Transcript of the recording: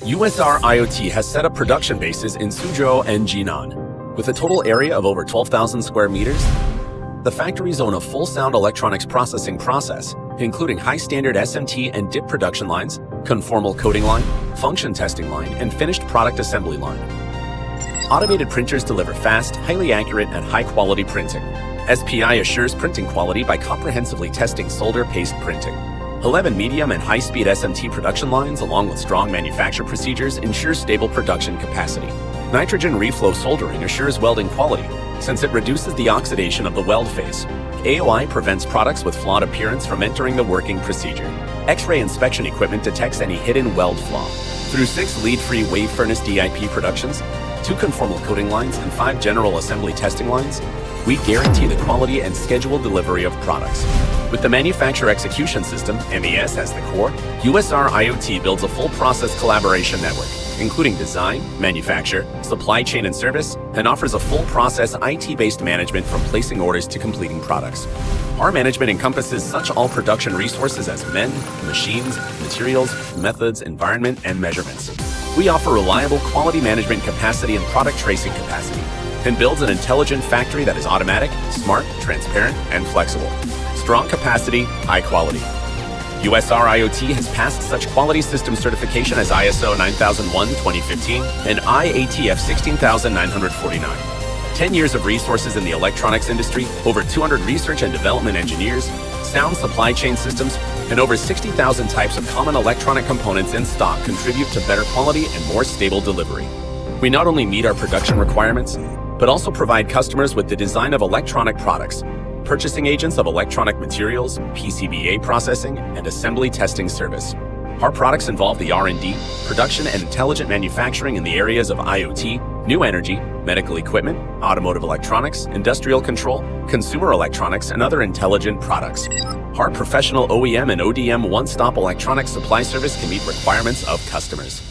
USR IoT has set up production bases in Suzhou and Jinan. With a total area of over 12,000 square meters, the factories own a full sound electronics processing process, including high-standard SMT and DIP production lines, conformal coding line, function testing line, and finished product assembly line. Automated printers deliver fast, highly accurate, and high-quality printing. SPI assures printing quality by comprehensively testing solder paste printing. 11 medium and high-speed SMT production lines, along with strong manufacture procedures, ensure stable production capacity. Nitrogen reflow soldering assures welding quality, since it reduces the oxidation of the weld phase. AOI prevents products with flawed appearance from entering the working procedure. X-ray inspection equipment detects any hidden weld flaw. Through 6 lead-free wave furnace DIP productions, 2 conformal coating lines, and 5 general assembly testing lines, we guarantee the quality and scheduled delivery of products. With the Manufacturer Execution System, MES, as the core, USR IoT builds a full process collaboration network, including design, manufacture, supply chain and service, and offers a full process IT-based management from placing orders to completing products. Our management encompasses such all production resources as men, machines, materials, methods, environment, and measurements. We offer reliable quality management capacity and product tracing capacity, and builds an intelligent factory that is automatic, smart, transparent, and flexible. Strong capacity, high quality. USR IoT has passed such quality system certification as ISO 9001:2015 and IATF 16949. 10 years of resources in the electronics industry, over 200 research and development engineers, sound supply chain systems, and over 60,000 types of common electronic components in stock contribute to better quality and more stable delivery. We not only meet our production requirements, but also provide customers with the design of electronic products, purchasing agents of electronic materials, PCBA processing, and assembly testing service. Our products involve the R&D, production, and intelligent manufacturing in the areas of IoT, new energy, medical equipment, automotive electronics, industrial control, consumer electronics, and other intelligent products. Our professional OEM and ODM one-stop electronic supply service can meet requirements of customers.